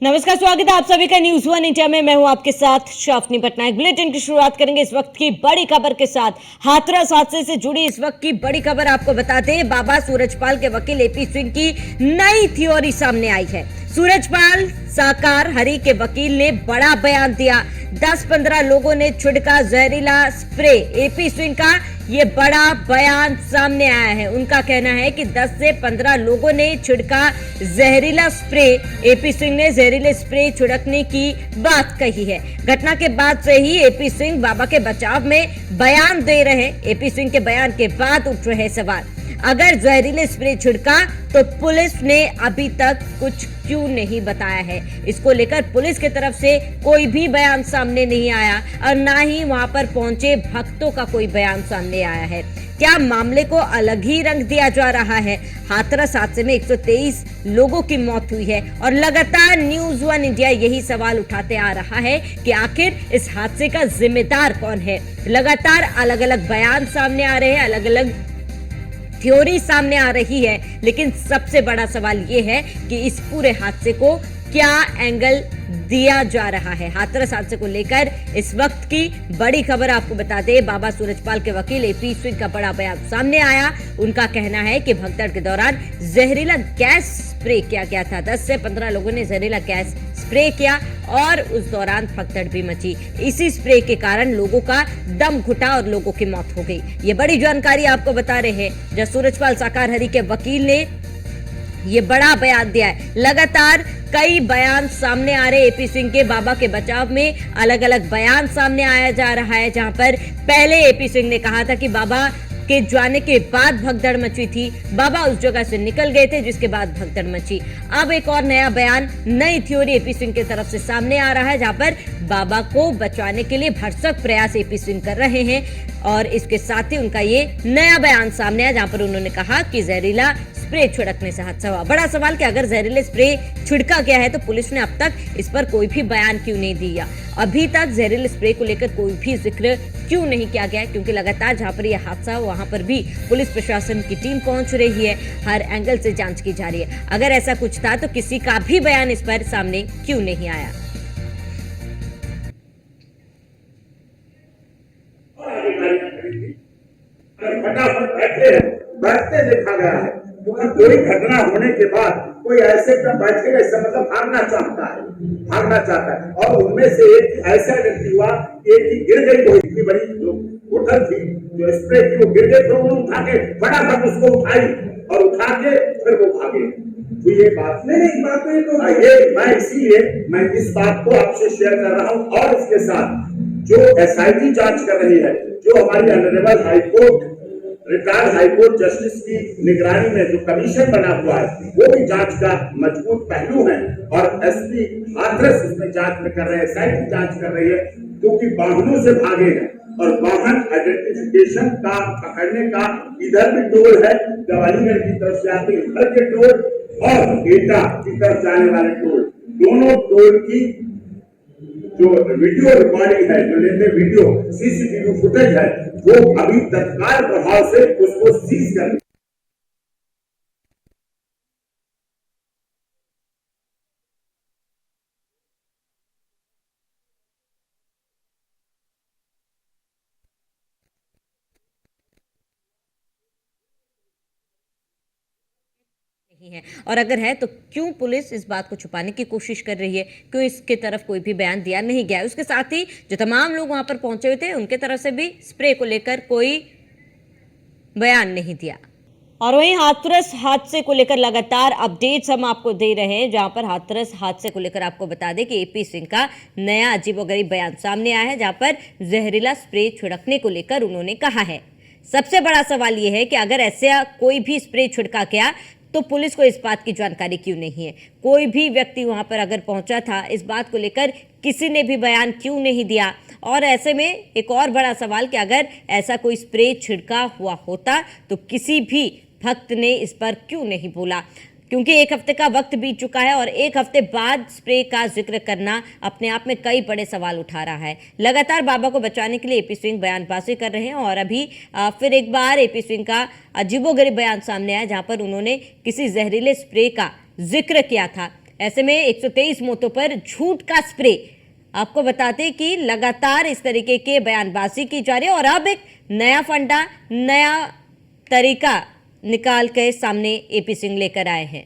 नमस्कार, स्वागत है आप सभी का न्यूज वन इंडिया में। मैं हूं आपके साथ शाफनी पटनायक। बुलेटिन की शुरुआत करेंगे इस वक्त की बड़ी खबर के साथ। हाथरस हादसे से जुड़ी इस वक्त की बड़ी खबर आपको बताते हैं। बाबा सूरजपाल के वकील एपी सिंह की नई थ्योरी सामने आई है। सूरजपाल साकार हरि के वकील ने बड़ा बयान दिया। 10-15 लोगों ने छिड़का जहरीला स्प्रे। एपी सिंह का ये बड़ा बयान सामने आया है। उनका कहना है कि 10 से 15 लोगों ने छिड़का जहरीला स्प्रे। एपी सिंह ने जहरीले स्प्रे छिड़कने की बात कही है। घटना के बाद से ही एपी सिंह बाबा के बचाव में बयान दे रहे हैं। एपी सिंह के बयान के बाद उठ रहे सवाल, अगर जहरीले स्प्रे छिड़का तो पुलिस ने अभी तक कुछ क्यों नहीं बताया है। इसको लेकर पुलिस की तरफ से कोई भी बयान सामने नहीं आया और ना ही वहां पर पहुंचे भक्तों का कोई बयान सामने आया है। क्या मामले को अलग ही रंग दिया जा रहा है। हाथरस हादसे में 123 लोगों की मौत हुई है और लगातार न्यूज वन इंडिया यही सवाल उठाते आ रहा है कि आखिर इस हादसे का जिम्मेदार कौन है। लगातार अलग अलग बयान सामने आ रहे हैं, अलग अलग थ्योरी सामने आ रही है, लेकिन सबसे बड़ा सवाल यह है कि इस पूरे हादसे को क्या एंगल दिया जा रहा है। हाथरस हादसे को लेकर इस वक्त की बड़ी खबर आपको बता दें। बाबा सूरजपाल के वकील एपी सिंह का बड़ा बयान सामने आया। उनका कहना है कि भगदड़ के दौरान जहरीला गैस स्प्रे किया गया था। 10 से 15 लोगों ने जहरीला गैस स्प्रे किया और उस दौरान भगदड़ भी मची। इसी स्प्रे के कारण लोगों का दम घुटा और लोगों की मौत हो गई। ये बड़ी जानकारी आपको बता रहे हैं जब सूरजपाल साकार हरि के वकील ने ये बड़ा बयान दिया है। लगातार कई बयान सामने आ रहे एपी सिंह के बाबा के बचाव में। अलग अलग बयान सामने आया जा रहा है, जहां पर पहले एपी सिंह ने कहा था कि बाबा के जाने के बाद भगदड़ मची थी, बाबा उस जगह से निकल गए थे जिसके बाद भगदड़ मची। अब एक और नया बयान, नई थ्योरी एपी सिंह की तरफ से सामने आ रहा है, जहां पर बाबा को बचाने के लिए भरसक प्रयास एपी सिंह कर रहे हैं और इसके साथ ही उनका ये नया बयान सामने आया, जहां पर उन्होंने कहा कि जहरीला स्प्रे छिड़कने से हादसा हुआ। बड़ा सवाल कि अगर जहरीले स्प्रे छिड़का गया है तो पुलिस ने अब तक इस पर कोई भी बयान क्यों नहीं दिया। अभी तक जहरीले स्प्रे को लेकर कोई भी जिक्र क्यों नहीं किया गया, क्योंकि लगातार जहां पर यह हादसा हुआ वहां पर भी पुलिस प्रशासन की टीम पहुंच रही है। हर एंगल से जांच की जा रही है। अगर ऐसा कुछ था तो किसी का भी बयान इस पर सामने क्यों नहीं आया। बैठते देखा गया है, क्योंकि कोई घटना होने के बाद कोई ऐसे में बैठेगा, इसका मतलब भागना चाहता है। और उनमें से एक ऐसा व्यक्ति हुआ, एक ही गिर गई, वो इतनी बड़ी जो बोतल थी जो स्प्रे की, वो गिर गई, तो उन्होंने उठा के फटाफट उसको उठाई और उठा के फिर वो भागे। तो ये बात नहीं, बात तो ये मैं इसीलिए मैं इस बात को आपसे शेयर कर रहा हूँ। और इसके साथ जो एसआईटी जांच कर रही है, जो हमारी honourable high court retired high court justice की निगरानी में जो कमीशन बना हुआ है, वो भी जांच का मजबूत पहलू है। और एसपी हाथरस इसमें जांच में कर रहे हैं, एसआईटी जांच कर रही है, क्योंकि वाहनों से भागे हैं और वाहन आइडेंटिफिकेशन का पकड़ने का इधर भी टोल है, गवालीगढ़ की तरफ से आते इधर के टोल और एटा की तरफ जाने वाले टोल, दोनों टोल की जो वीडियो रिकॉर्डिंग है, जो लेते वीडियो सीसीटीवी फुटेज है, वो अभी तत्काल प्रभाव से उसको सीज कर नहीं है, और अगर है तो क्यों पुलिस इस बात को छुपाने की कोशिश कर रही है, क्यों इसके तरफ कोई भी बयान दिया नहीं गया। उसके साथ ही जो तमाम लोग वहां पर पहुंचे हुए थे उनके तरफ से भी स्प्रे को लेकर कोई बयान नहीं दिया। और वहीं हाथरस हादसे को लेकर लगातार अपडेट्स हम आपको दे रहे हैं, जहां पर हाथरस हादसे को लेकर आपको बता दें कि एपी सिंह का नया अजीबोगरीब बयान सामने आया है, जहां पर जहरीला स्प्रे छिड़कने को लेकर उन्होंने कहा है। सबसे बड़ा सवाल यह है कि अगर ऐसा कोई भी स्प्रे छिड़का गया तो पुलिस को इस बात की जानकारी क्यों नहीं है। कोई भी व्यक्ति वहां पर अगर पहुंचा था, इस बात को लेकर किसी ने भी बयान क्यों नहीं दिया। और ऐसे में एक और बड़ा सवाल कि अगर ऐसा कोई स्प्रे छिड़का हुआ होता तो किसी भी भक्त ने इस पर क्यों नहीं बोला, क्योंकि एक हफ्ते का वक्त बीत चुका है और एक हफ्ते बाद स्प्रे का जिक्र करना अपने आप में कई बड़े सवाल उठा रहा है। लगातार बाबा को बचाने के लिए एपी सिंह बयानबाजी कर रहे हैं और अभी फिर एक बार एपी सिंह का अजीबोगरीब बयान सामने आया, जहां पर उन्होंने किसी जहरीले स्प्रे का जिक्र किया था। ऐसे में 123 मौतों पर झूठ का स्प्रे। आपको बताते कि लगातार इस तरीके के बयानबाजी की जा रही है और अब एक नया फंडा, नया तरीका निकाल के सामने एपी सिंह लेकर आए हैं।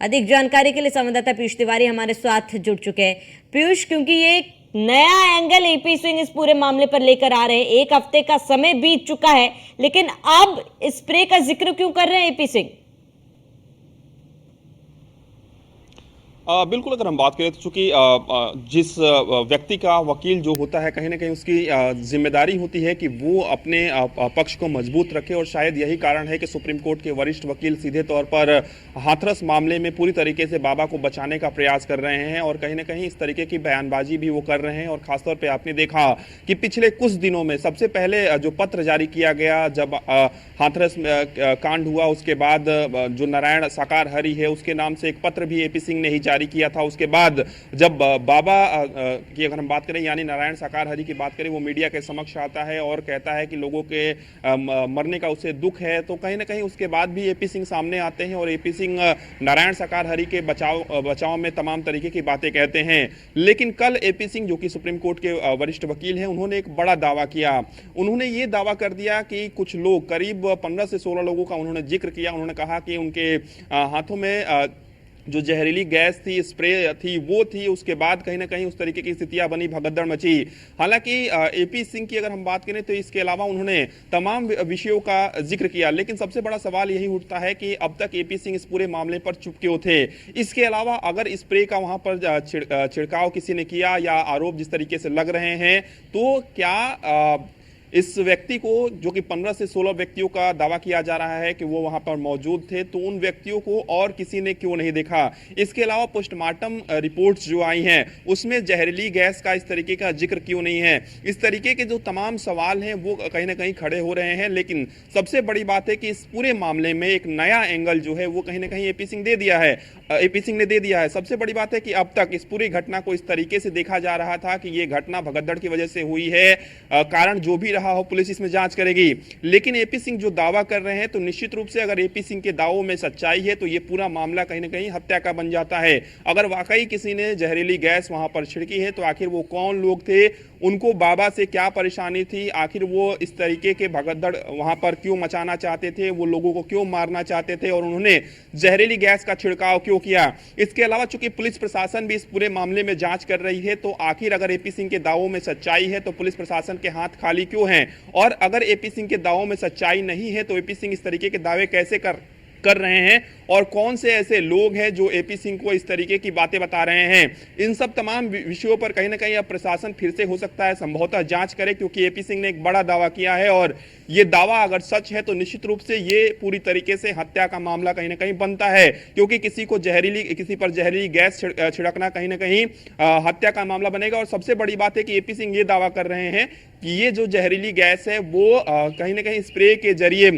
अधिक जानकारी के लिए संवाददाता पीयूष तिवारी हमारे साथ जुड़ चुके हैं। पीयूष, क्योंकि ये एक नया एंगल एपी सिंह इस पूरे मामले पर लेकर आ रहे हैं, एक हफ्ते का समय बीत चुका है, लेकिन अब स्प्रे का जिक्र क्यों कर रहे हैं एपी सिंह? बिल्कुल, अगर हम बात करें तो चूंकि जिस व्यक्ति का वकील जो होता है, कहीं ना कहीं उसकी जिम्मेदारी होती है कि वो अपने पक्ष को मजबूत रखे, और शायद यही कारण है कि सुप्रीम कोर्ट के वरिष्ठ वकील सीधे तौर पर हाथरस मामले में पूरी तरीके से बाबा को बचाने का प्रयास कर रहे हैं, और कहीं ना कहीं इस तरीके की बयानबाजी भी वो कर रहे हैं। और खासतौर पर आपने देखा कि पिछले कुछ दिनों में सबसे पहले जो पत्र जारी किया गया जब हाथरस कांड हुआ, उसके बाद जो नारायण साकार हरि है उसके नाम से एक पत्र भी एपी सिंह ने ही जारी किया था। उसके बाद जब बाबा की अगर हम बात करें, यानी नारायण साकार हरि की बात करें, वो मीडिया के समक्ष आता है और कहता है कि लोगों के मरने का उसे दुख है, तो कहीं ना कहीं उसके बाद भी एपी सिंह सामने आते हैं और एपी सिंह नारायण साकार हरि के बचाव में तमाम तरीके की बातें कहते हैं। लेकिन कल एपी सिंह, जो कि सुप्रीम कोर्ट के वरिष्ठ वकील हैं, उन्होंने एक बड़ा दावा किया। उन्होंने ये दावा कर दिया कि कुछ लोग, करीब 15 से 16 लोगों का उन्होंने जिक्र किया। उन्होंने कहा कि उनके हाथों में जो जहरीली गैस थी, स्प्रे थी, वो थी। उसके बाद कहीं ना कहीं उस तरीके की स्थितियां बनी, भगदड़ मची। हालांकि एपी सिंह की अगर हम बात करें तो इसके अलावा उन्होंने तमाम विषयों का जिक्र किया, लेकिन सबसे बड़ा सवाल यही उठता है कि अब तक एपी सिंह इस पूरे मामले पर चुप क्यों थे। इसके अलावा अगर स्प्रे का वहां पर छिड़काव किसी ने किया या आरोप जिस तरीके से लग रहे हैं, तो क्या इस व्यक्ति को, जो कि 15 से 16 व्यक्तियों का दावा किया जा रहा है कि वो वहां पर मौजूद थे, तो उन व्यक्तियों को और किसी ने क्यों नहीं देखा। इसके अलावा पोस्टमार्टम रिपोर्ट्स जो आई हैं उसमें जहरीली गैस का इस तरीके का जिक्र क्यों नहीं है। इस तरीके के जो तमाम सवाल हैं वो कहीं ना कहीं खड़े हो रहे हैं। लेकिन सबसे बड़ी बात है कि इस पूरे मामले में एक नया एंगल जो है वो कहीं ना कहीं एपी सिंह ने दे दिया है। सबसे बड़ी बात है कि अब तक इस पूरी घटना को इस तरीके से देखा जा रहा था कि ये घटना भगदड़ की वजह से हुई है, कारण जो भी हो पुलिस इसमें जांच करेगी। लेकिन एपी सिंह जो दावा कर रहे हैं, तो निश्चित रूप से अगर एपी सिंह के दावों में सच्चाई है तो ये पूरा मामला कहीं ना कहीं हत्या का बन जाता है। अगर वाकई किसी ने जहरीली गैस वहां पर छिड़की है, तो आखिर वो कौन लोग थे, उनको बाबा से क्या परेशानी थी, आखिर वो इस तरीके के भगदड़ वहां पर क्यों मचाना चाहते थे, वो लोगों को क्यों मारना चाहते थे, और उन्होंने जहरीली गैस का छिड़काव क्यों किया। इसके अलावा चूंकि पुलिस प्रशासन भी इस पूरे मामले में जांच कर रही है, तो आखिर अगर एपी सिंह के दावों में सच्चाई है तो पुलिस प्रशासन के हाथ खाली क्यों हैं, और अगर एपी सिंह के दावों में सच्चाई नहीं है तो एपी सिंह इस तरीके के दावे कैसे कर रहे हैं, और कौन से ऐसे लोग हैं जो एपी सिंह को इस तरीके की बातें बता रहे हैं। इन सब तमाम विषयों पर कहीं ना कहीं अब प्रशासन फिर से हो सकता है संभवतः जांच करे, क्योंकि एपी सिंह ने एक बड़ा दावा किया है, और ये दावा अगर सच है तो निश्चित रूप से ये पूरी तरीके से हत्या का मामला कहीं ना कहीं बनता है, क्योंकि किसी पर जहरीली गैस छिड़कना कहीं ना कहीं हत्या का मामला बनेगा। और सबसे बड़ी बात है कि एपी सिंह ये दावा कर रहे हैं कि ये जो जहरीली गैस है वो कहीं ना कहीं स्प्रे के जरिए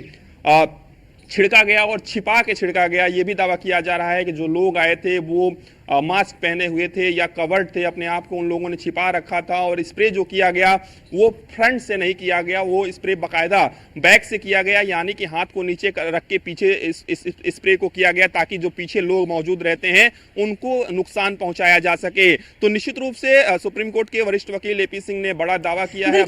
छिड़का गया और छिपा के छिड़का गया। ये भी दावा किया जा रहा है कि जो लोग आए थे वो मास्क पहने हुए थे या कवर्ड थे, अपने आप को उन लोगों ने छिपा रखा था, और स्प्रे जो किया गया वो फ्रंट से नहीं किया गया, वो स्प्रे बाकायदा बैक से किया गया, यानी कि हाथ को नीचे रख के पीछे इस स्प्रे को किया गया, ताकि जो पीछे लोग मौजूद रहते हैं उनको नुकसान पहुंचाया जा सके। तो निश्चित रूप से सुप्रीम कोर्ट के वरिष्ठ वकील एपी सिंह ने बड़ा दावा किया है।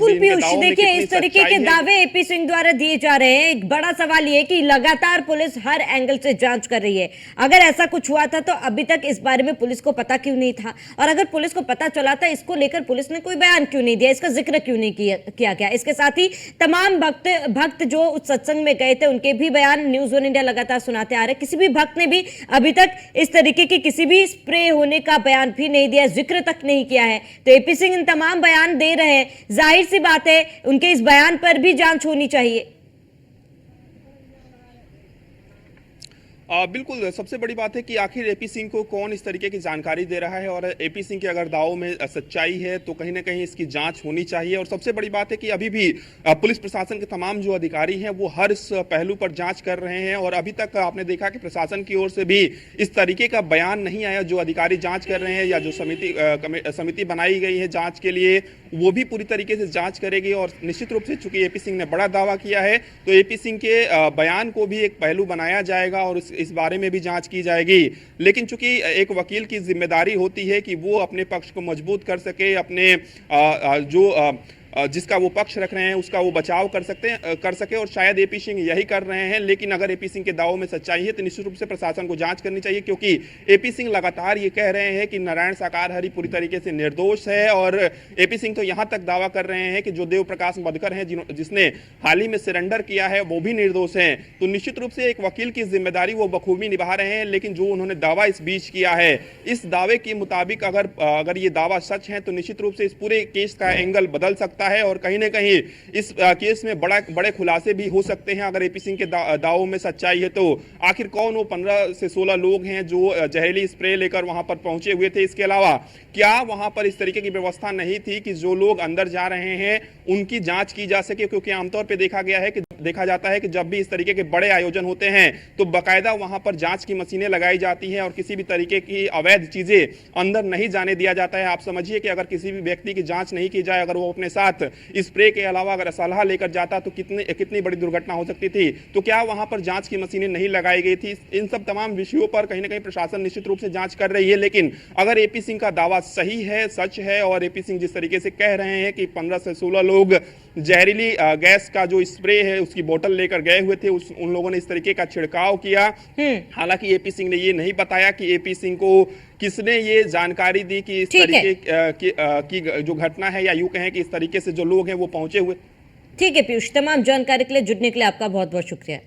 देखिए, इस तरीके के दावे एपी सिंह द्वारा दिए जा रहे हैं। एक बड़ा सवाल ये कि लगातार पुलिस हर एंगल से जांच कर रही है। अगर ऐसा कुछ हुआ था तो अभी तक इस बारे में पुलिस को पता क्यों नहीं था, और अगर पुलिस को पता चला था, इसको लेकर पुलिस ने कोई बयान क्यों नहीं दिया, इसका जिक्र क्यों नहीं किया गया। इसके साथ ही तमाम भक्त जो उस सत्संग में गए थे उनके भी बयान न्यूज़ वन इंडिया लगातार सुनाते आ रहे। किसी भी भक्त ने भी अभी तक इस तरीके की किसी भी स्प्रे होने का बयान भी नहीं दिया, जिक्र तक नहीं किया है। तो एपी सिंह इन तमाम बयान दे रहे हैं, जाहिर सी बात है उनके इस बयान पर भी जांच होनी चाहिए। बिल्कुल, सबसे बड़ी बात है कि आखिर एपी सिंह को कौन इस तरीके की जानकारी दे रहा है, और एपी सिंह के अगर दावों में सच्चाई है तो कहीं ना कहीं इसकी जांच होनी चाहिए। और सबसे बड़ी बात है कि अभी भी पुलिस प्रशासन के तमाम जो अधिकारी हैं वो हर इस पहलू पर जांच कर रहे हैं, और अभी तक आपने देखा कि प्रशासन की ओर से भी इस तरीके का बयान नहीं आया। जो अधिकारी जांच कर रहे हैं या जो समिति बनाई गई है जांच के लिए, वो भी पूरी तरीके से जांच करेगी। और निश्चित रूप से चूंकि एपी सिंह ने बड़ा दावा किया है तो एपी सिंह के बयान को भी एक पहलू बनाया जाएगा और इस बारे में भी जांच की जाएगी। लेकिन चूंकि एक वकील की जिम्मेदारी होती है कि वो अपने पक्ष को मजबूत कर सके, अपने जिसका वो पक्ष रख रहे हैं उसका वो बचाव कर सके, और शायद एपी सिंह यही कर रहे हैं। लेकिन अगर एपी सिंह के दावों में सच्चाई है तो निश्चित रूप से प्रशासन को जांच करनी चाहिए, क्योंकि एपी सिंह लगातार ये कह रहे हैं कि नारायण शाकाहारी पूरी तरीके से निर्दोष है। और एपी सिंह तो यहां तक दावा कर रहे हैं कि जो देव प्रकाश मधुकर हैं जिसने हाल ही में सरेंडर किया है वो भी निर्दोष है। तो निश्चित रूप से एक वकील की जिम्मेदारी वो बखूबी निभा रहे हैं। लेकिन जो उन्होंने दावा इस बीच किया है, इस दावे के मुताबिक अगर ये दावा सच है तो निश्चित रूप से इस पूरे केस का एंगल बदल सकता है और कहीं ना कहीं इस केस में बड़े खुलासे भी हो सकते हैं। अगर एपी सिंह के दावों में सच्चाई है तो आखिर कौन वो 15 से 16 लोग हैं जो जहरीली स्प्रे लेकर वहां पर पहुंचे हुए थे। इसके अलावा क्या वहां पर इस तरीके की व्यवस्था नहीं थी कि जो लोग अंदर जा रहे हैं उनकी जांच की जा सके, क्योंकि आमतौर पर देखा जाता है कि जब भी इस तरीके के बड़े आयोजन होते हैं तो बाकायदा वहां पर जांच की मशीनें लगाई जाती हैं और किसी भी तरीके की अवैध चीजें अंदर नहीं जाने दिया जाता है। आप समझिए कि अगर किसी भी व्यक्ति की जांच नहीं की जाए, अगर वो अपने साथ स्प्रे के अलावा अगर असलहा लेकर जाता तो कितनी बड़ी दुर्घटना हो सकती थी। तो क्या वहां पर जांच की मशीनें नहीं लगाई गई थी? इन सब तमाम विषयों पर कहीं ना कहीं प्रशासन निश्चित रूप से जांच कर रही है। लेकिन अगर एपी सिंह का दावा सही है, सच है, और एपी सिंह जिस तरीके से कह रहे हैं कि 15 से 16 लोग जहरीली गैस का जो स्प्रे है उसकी बोतल लेकर गए हुए थे, उन लोगों ने इस तरीके का छिड़काव किया। हालांकि एपी सिंह ने ये नहीं बताया कि एपी सिंह को किसने ये जानकारी दी कि इस तरीके की जो घटना है, या यूं कहें कि इस तरीके से जो लोग हैं वो पहुंचे हुए। ठीक है पीयूष, तमाम जानकारी के लिए जुड़ने के लिए आपका बहुत बहुत शुक्रिया।